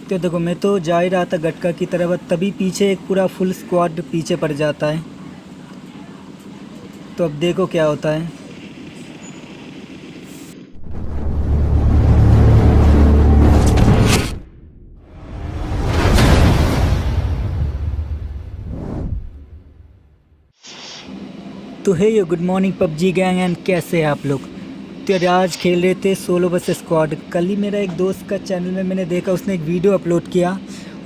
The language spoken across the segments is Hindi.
तो देखो मैं तो जा ही रहा था गटका की तरफ, तभी पीछे एक पूरा फुल स्क्वाड पीछे पड़ जाता है। तो अब देखो क्या होता है। तो hey yo good morning PUBG gang and कैसे हैं आप लोग। तो यार आज खेल रहे थे सोलो वर्सेस स्क्वाड। कल ही मेरा एक दोस्त का चैनल में मैंने देखा, उसने एक वीडियो अपलोड किया।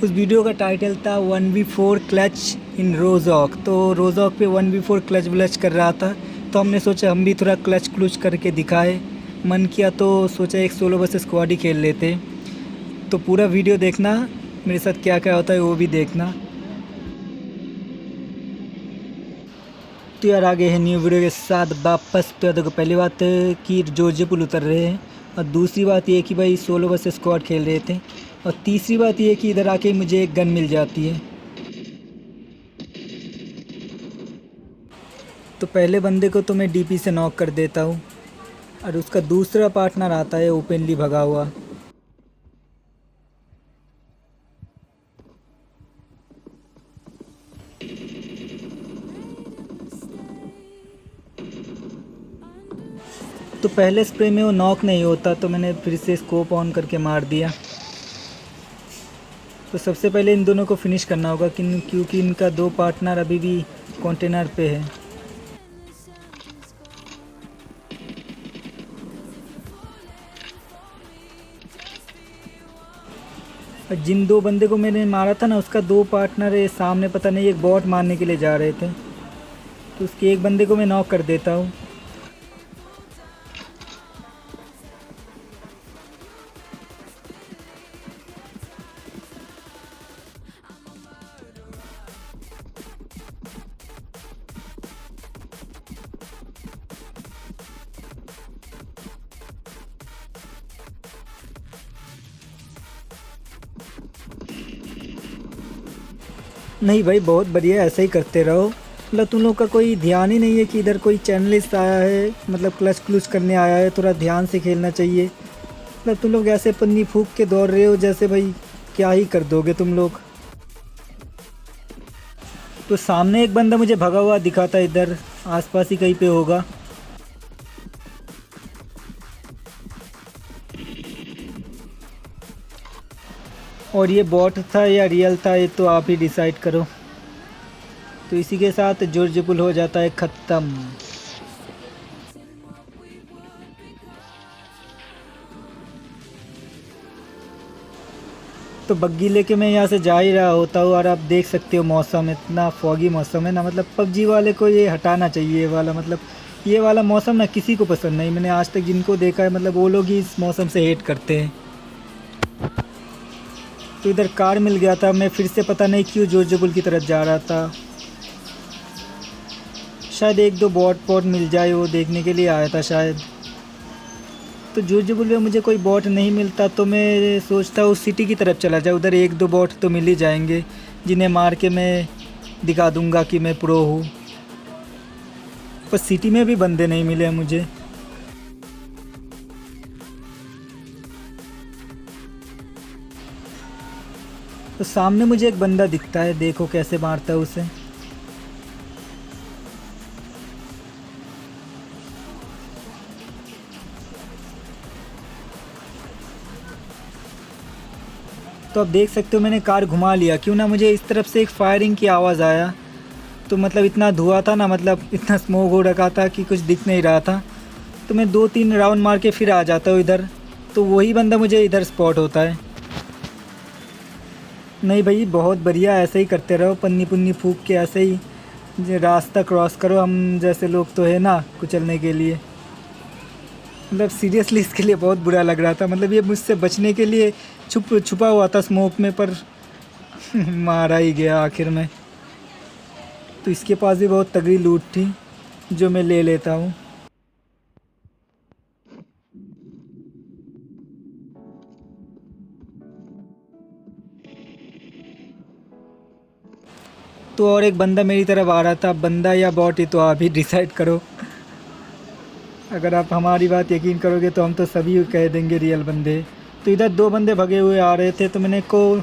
उस वीडियो का टाइटल था 1v4 क्लच इन रोजॉक। तो रोजॉक पे 1v4 क्लच व्लच कर रहा था, तो हमने सोचा हम भी थोड़ा क्लच क्लुच करके दिखाए। मन किया तो सोचा एक सोलो वर्सेस स्क्वाड ही खेल लेते। तो पूरा वीडियो देखना, मेरे साथ क्या क्या होता है वो भी देखना। तो यार आगे है न्यू वीडियो के साथ वापस। तो देखो पहली बात कि जॉर्ज पुल उतर रहे हैं, और दूसरी बात ये कि भाई सोलो वर्सेस स्क्वाड खेल रहे थे, और तीसरी बात ये कि इधर आके मुझे एक गन मिल जाती है। तो पहले बंदे को तो मैं डीपी से नॉक कर देता हूँ, और उसका दूसरा पार्टनर आता है ओपनली भगा हुआ। तो पहले स्प्रे में वो नॉक नहीं होता, तो मैंने फिर से स्कोप ऑन करके मार दिया। तो सबसे पहले इन दोनों को फिनिश करना होगा क्योंकि इनका दो पार्टनर अभी भी कंटेनर पे है। और जिन दो बंदे को मैंने मारा था ना, उसका दो पार्टनर है सामने, पता नहीं एक बॉट मारने के लिए जा रहे थे। तो उसके एक बंदे को मैं नॉक कर देता हूँ। नहीं भाई बहुत बढ़िया, ऐसा ही करते रहो। मतलब तुम लोग का कोई ध्यान ही नहीं है कि इधर कोई चैनलिस्ट आया है, मतलब क्लच क्लूच करने आया है। थोड़ा ध्यान से खेलना चाहिए। मतलब तुम लोग ऐसे पन्नी फूंक के दौड़ रहे हो जैसे भाई क्या ही कर दोगे तुम लोग। तो सामने एक बंदा मुझे भगा हुआ दिखा था, इधर आसपास ही कहीं पे होगा। और ये बॉट था या रियल था, ये तो आप ही डिसाइड करो। तो इसी के साथ जॉर्ज पुल हो जाता है ख़त्म। तो बग्गी लेके मैं यहाँ से जा ही रहा होता हूँ, और आप देख सकते हो मौसम इतना फॉगी मौसम है ना। मतलब पबजी वाले को ये हटाना चाहिए ये वाला, मतलब ये वाला मौसम ना किसी को पसंद नहीं। मैंने आज तक जिनको देखा है, मतलब वो लोग ही इस मौसम से हेट करते हैं। तो इधर कार मिल गया था, मैं फिर से पता नहीं क्यों जॉर्ज पुल की तरफ जा रहा था। शायद एक दो बॉट पॉट मिल जाए, वो देखने के लिए आया था शायद। तो जॉर्ज पुल में मुझे कोई बॉट नहीं मिलता, तो मैं सोचता हूँ सिटी की तरफ चला जाए। उधर एक दो बॉट तो मिल ही जाएंगे, जिन्हें मार के मैं दिखा दूंगा कि मैं प्रो हूँ। पर सिटी में भी बंदे नहीं मिले हैं मुझे। तो सामने मुझे एक बंदा दिखता है, देखो कैसे मारता है उसे। तो आप देख सकते हो मैंने कार घुमा लिया, क्यों ना मुझे इस तरफ से एक फायरिंग की आवाज़ आया। तो मतलब इतना धुआं था ना, मतलब इतना स्मोक हो रखा था कि कुछ दिख नहीं रहा था। तो मैं दो तीन राउंड मार के फिर आ जाता हूँ इधर, तो वही बंदा मुझे इधर स्पॉट होता है। नहीं भाई बहुत बढ़िया, ऐसे ही करते रहो, पन्नी पुन्नी फूंक के ऐसे ही रास्ता क्रॉस करो। हम जैसे लोग तो है ना कुचलने के लिए। मतलब सीरियसली इसके लिए बहुत बुरा लग रहा था। मतलब ये मुझसे बचने के लिए छुपा हुआ था स्मोक में, पर मारा ही गया आखिर में। तो इसके पास भी बहुत तगड़ी लूट थी जो मैं ले लेता हूँ। तो और एक बंदा मेरी तरफ आ रहा था, बंदा या बॉट ही तो आप ही डिसाइड करो। अगर आप हमारी बात यकीन करोगे तो हम तो सभी कह देंगे रियल बंदे, तो इधर दो बंदे भगे हुए आ रहे थे तो मैंने को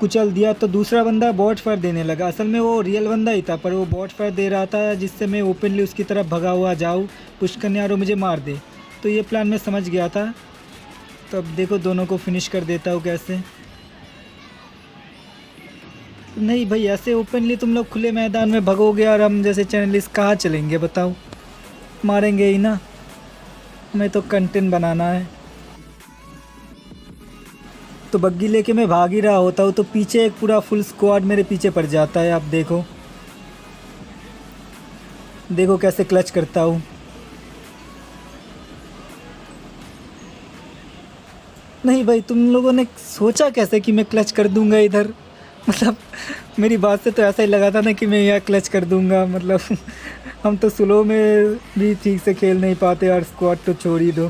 कुचल दिया, तो दूसरा बंदा बॉट फायर देने लगा। असल में वो रियल बंदा ही था पर वो बॉट फायर दे रहा था जिससे मैं ओपनली उसकी तरफ भगा हुआ जाऊँ पुश करने और वो मुझे मार दे। तो ये प्लान मैं समझ गया था। तो अब देखो दोनों को फिनिश कर देता हूँ कैसे। नहीं भाई, ऐसे ओपनली तुम लोग खुले मैदान में भगोगे और हम जैसे चैनलिस्ट कहाँ चलेंगे बताओ, मारेंगे ही ना। हमें तो कंटेंट बनाना है। तो बग्गी लेके मैं भाग ही रहा होता हूँ तो पीछे एक पूरा फुल स्क्वाड मेरे पीछे पड़ जाता है। आप देखो देखो कैसे क्लच करता हूँ। नहीं भाई, तुम लोगों ने सोचा कैसे कि मैं क्लच कर दूंगा इधर? मतलब मेरी बात से तो ऐसा ही लगा था ना कि मैं यहाँ क्लच कर दूंगा। मतलब हम तो स्लो में भी ठीक से खेल नहीं पाते और स्क्वाड तो छोड़ ही दो।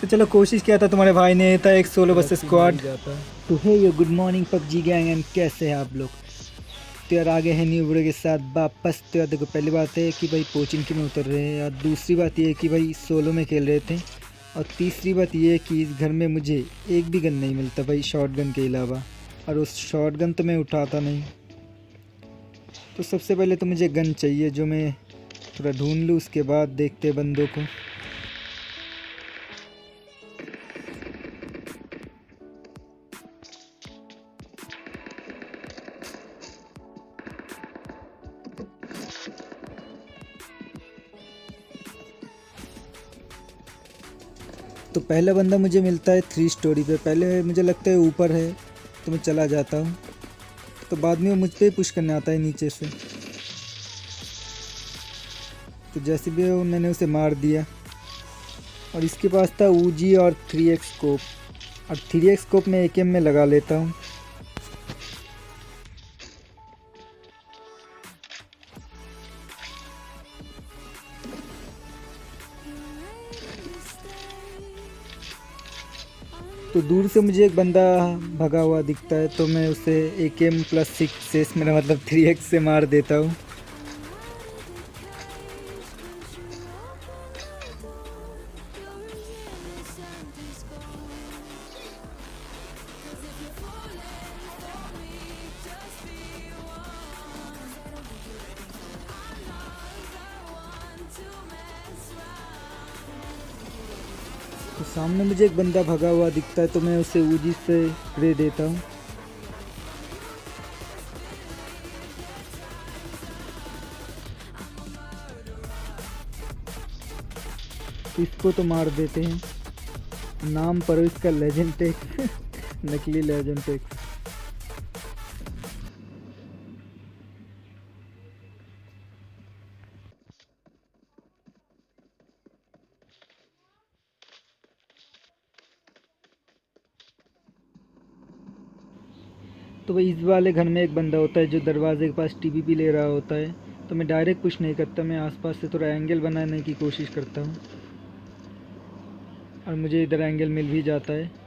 तो चलो कोशिश किया था, तुम्हारे भाई ने था एक सोलो बस स्क्वाड। तो है ये good morning PUBG gang and कैसे हैं आप लोग? तो यार आगे है न्यू वीडियो के साथ वापस। तो यार देखो, पहली बात है कि भाई पोचिंग में उतर रहे हैं, और दूसरी बात ये है कि भाई सोलो में खेल रहे थे, और तीसरी बात ये है कि इस घर में मुझे एक भी गन नहीं मिलता भाई शॉर्ट गन के अलावा, और उस शॉर्ट गन तो मैं उठाता नहीं। तो सबसे पहले तो मुझे गन चाहिए जो मैं थोड़ा ढूंढ लूँ, उसके बाद देखते बंदों को। तो पहला बंदा मुझे मिलता है 3 स्टोरी पे। पहले मुझे लगता है ऊपर है तो मैं चला जाता हूँ, तो बाद में वो मुझ पे ही पुश करने आता है नीचे से। तो जैसे भी वो मैंने उसे मार दिया, और इसके पास था ऊजी और 3x स्कोप, और 3x स्कोप मैं AKM में लगा लेता हूँ। तो दूर से मुझे एक बंदा भगा हुआ दिखता है तो मैं उसे AKM + 6 से, मेरा मतलब 3x से मार देता हूँ। तो सामने मुझे एक बंदा भगा हुआ दिखता है तो मैं उसे ऊजी से स्प्रे देता हूँ। इसको तो मार देते हैं। नाम पर इसका लेजेंड टेक नकली लेजेंड टेक। तो भाई इस वाले घर में एक बंदा होता है जो दरवाजे के पास TPP ले रहा होता है, तो मैं डायरेक्ट पुश नहीं करता, मैं आसपास से थोड़ा एंगल बनाने की कोशिश करता हूँ, और मुझे इधर एंगल मिल भी जाता है।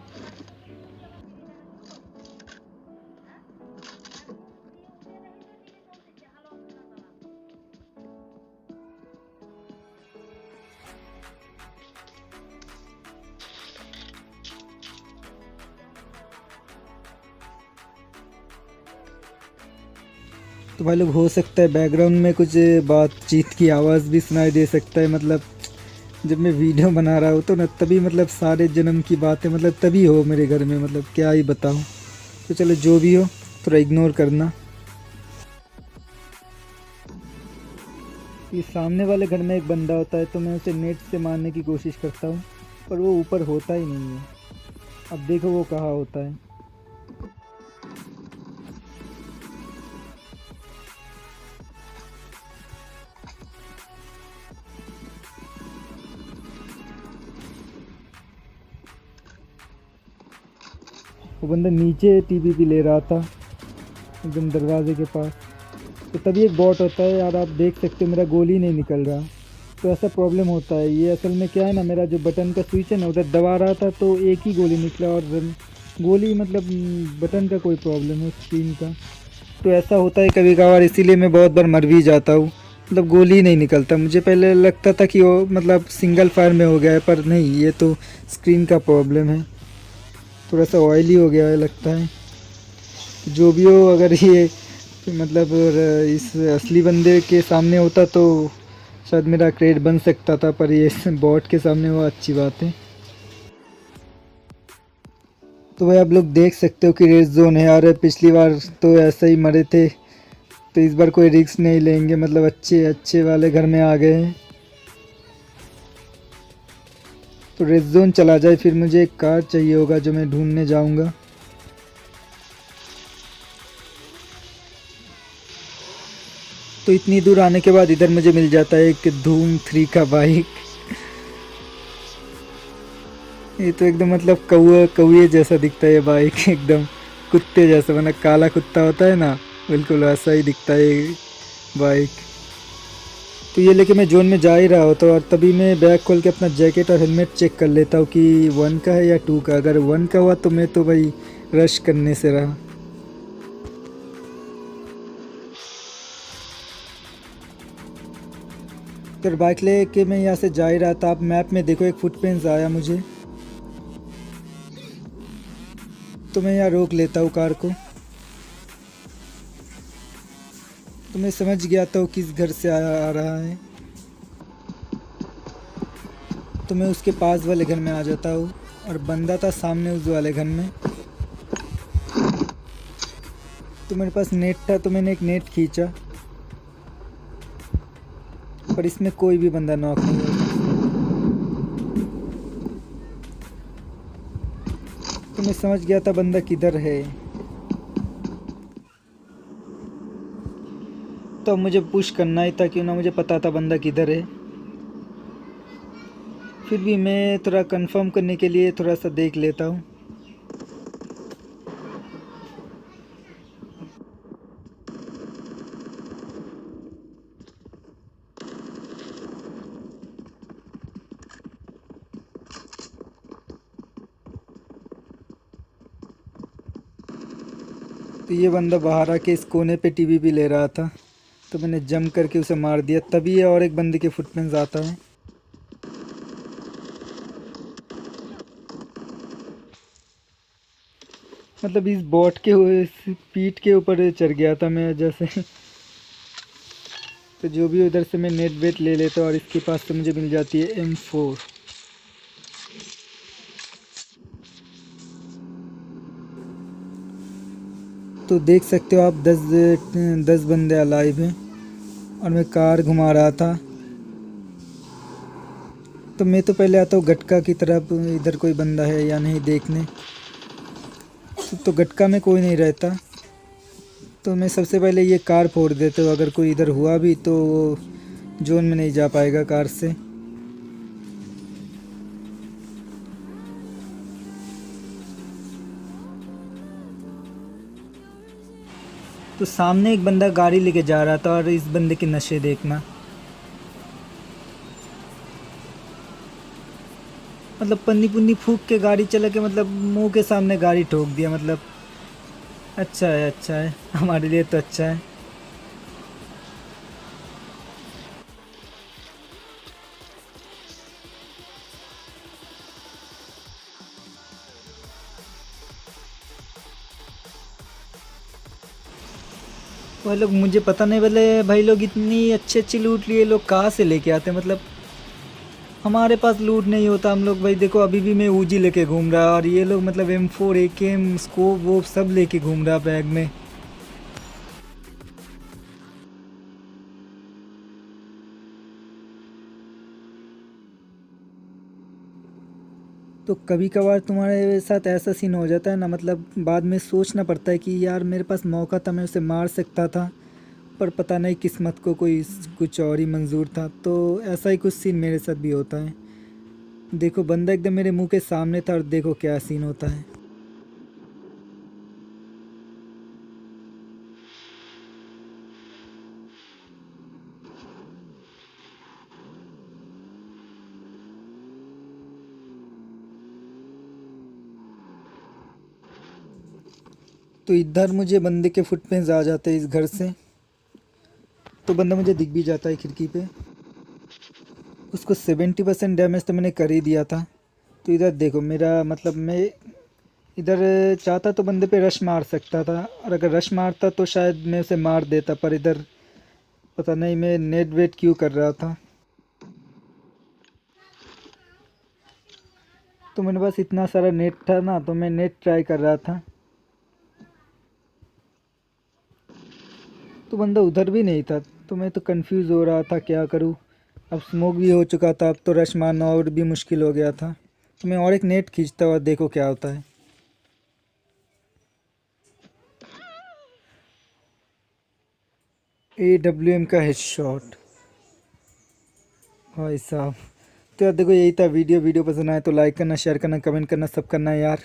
तो भाई लोग हो सकता है बैकग्राउंड में कुछ बातचीत की आवाज़ भी सुनाई दे सकता है। मतलब जब मैं वीडियो बना रहा हूँ तो ना तभी मतलब सारे जन्म की बातें मतलब तभी हो मेरे घर में, मतलब क्या ही बताऊँ। तो चलो जो भी हो थोड़ा इग्नोर करना। ये सामने वाले घर में एक बंदा होता है तो मैं उसे नेट से मारने की कोशिश करता हूँ, पर वो ऊपर होता ही नहीं है। अब देखो वो कहाँ होता है। वो बंदा नीचे TPP ले रहा था एकदम दरवाजे के पास। तो तभी एक बॉट होता है यार, आप देख सकते हो मेरा गोली नहीं निकल रहा। तो ऐसा प्रॉब्लम होता है। ये असल में क्या है ना, मेरा जो बटन का स्विच है ना उधर दबा रहा था तो एक ही गोली निकला, और गोली मतलब बटन का कोई प्रॉब्लम है स्क्रीन का। तो ऐसा होता है कभी कभार, इसीलिए मैं बहुत बार मर भी जाता हूँ। मतलब गोली नहीं निकलता। मुझे पहले लगता था कि वो मतलब सिंगल फायर में हो गया है, पर नहीं, ये तो स्क्रीन का प्रॉब्लम है। थोड़ा सा ऑयली हो गया है लगता है। जो भी हो, अगर ये मतलब इस असली बंदे के सामने होता तो शायद मेरा क्रेड बन सकता था, पर ये बॉट के सामने हुआ, अच्छी बात है। तो भाई आप लोग देख सकते हो कि रेड जोन है यार। पिछली बार तो ऐसा ही मरे थे, तो इस बार कोई रिस्क नहीं लेंगे, मतलब अच्छे अच्छे वाले घर में आ गए हैं। तो रेड जोन चला जाए, फिर मुझे एक कार चाहिए होगा जो मैं ढूंढने जाऊंगा। तो इतनी दूर आने के बाद इधर मुझे मिल जाता है एक धूम 3 का बाइक। ये तो एकदम मतलब कौए जैसा दिखता है ये बाइक, एकदम कुत्ते जैसा, मतलब काला कुत्ता होता है ना, बिल्कुल वैसा ही दिखता है ये बाइक। तो ये लेके मैं जोन में जा ही रहा होता, और तभी मैं बैग खोल के अपना जैकेट और हेलमेट चेक कर लेता हूँ कि 1 का है या 2 का। अगर 1 का हुआ तो मैं तो भाई रश करने से रहा। फिर बाइक लेके मैं यहाँ से जा ही रहा था। आप मैप में देखो, एक फुटप्रिंट्स आया मुझे, तो मैं यहाँ रोक लेता हूँ कार को। तो मैं समझ गया था वो किस घर से आ रहा है, तो मैं उसके पास वाले घर में आ जाता हूँ। और बंदा था सामने उस वाले घर में। तो मेरे पास नेट था, तो मैंने एक नेट खींचा, पर इसमें कोई भी बंदा नॉक नहीं हुआ। तो मैं समझ गया था बंदा किधर है। तो अब मुझे पुश करना ही था, क्यों ना मुझे पता था बंदा किधर है। फिर भी मैं थोड़ा कंफर्म करने के लिए थोड़ा सा देख लेता हूँ। तो ये बंदा बाहर आके इस कोने पे टीवी भी ले रहा था, तो मैंने जंप करके उसे मार दिया। तभी ये और एक बंदे के फुटप्रिंट्स आता है। मतलब इस बॉट के इस पीठ के ऊपर चढ़ गया था मैं जैसे। तो जो भी उधर से मैं नेट वेट ले लेता हूँ, और इसके पास से मुझे मिल जाती है M4। तो देख सकते हो आप 10 बंदे अलाइव हैं, और मैं कार घुमा रहा था। तो मैं तो पहले आता हूँ गटका की तरफ, इधर कोई बंदा है या नहीं देखने। तो गटका में कोई नहीं रहता, तो मैं सबसे पहले ये कार फोड़ देता हूँ। अगर कोई इधर हुआ भी तो वो जोन में नहीं जा पाएगा कार से। तो सामने एक बंदा गाड़ी लेके जा रहा था, और इस बंदे के नशे देखना, मतलब पन्नी पुन्नी फूक के गाड़ी चला के, मतलब मुंह के सामने गाड़ी ठोक दिया। मतलब अच्छा है, अच्छा है, हमारे लिए तो अच्छा है। वह लोग, मुझे पता नहीं, बोले भाई लोग इतनी अच्छी अच्छी लूट लिए लोग कहाँ से लेके आते हैं। मतलब हमारे पास लूट नहीं होता। हम लोग भाई देखो, अभी भी मैं ऊजी लेके घूम रहा, और ये लोग मतलब M4 AKM स्कोप वो सब लेके घूम रहा बैग में। तो कभी कभार तुम्हारे साथ ऐसा सीन हो जाता है ना, मतलब बाद में सोचना पड़ता है कि यार मेरे पास मौका था, मैं उसे मार सकता था, पर पता नहीं किस्मत को कोई कुछ और ही मंजूर था। तो ऐसा ही कुछ सीन मेरे साथ भी होता है। देखो बंदा एकदम मेरे मुंह के सामने था, और देखो क्या सीन होता है। तो इधर मुझे बंदे के फुटप्रिंट्स आ जाते हैं इस घर से। तो बंदा मुझे दिख भी जाता है खिड़की पे। उसको 70% डैमेज तो मैंने कर ही दिया था। तो इधर देखो मेरा, मतलब मैं इधर चाहता तो बंदे पे रश मार सकता था, और अगर रश मारता तो शायद मैं उसे मार देता, पर इधर पता नहीं मैं नेट वेट क्यों कर रहा था। तो मेरे पास इतना सारा नेट था ना, तो मैं नेट ट्राई कर रहा था। तो बंदा उधर भी नहीं था, तो मैं तो कंफ्यूज हो रहा था क्या करूँ। अब स्मोक भी हो चुका था, अब तो रश मारना और भी मुश्किल हो गया था। तो मैं और एक नेट खींचता हुआ, देखो क्या होता है। AWM का हेडशॉट, भाई साहब। तो यार देखो, यही था वीडियो। वीडियो पसंद आए तो लाइक करना, शेयर करना, कमेंट करना, सब करना यार।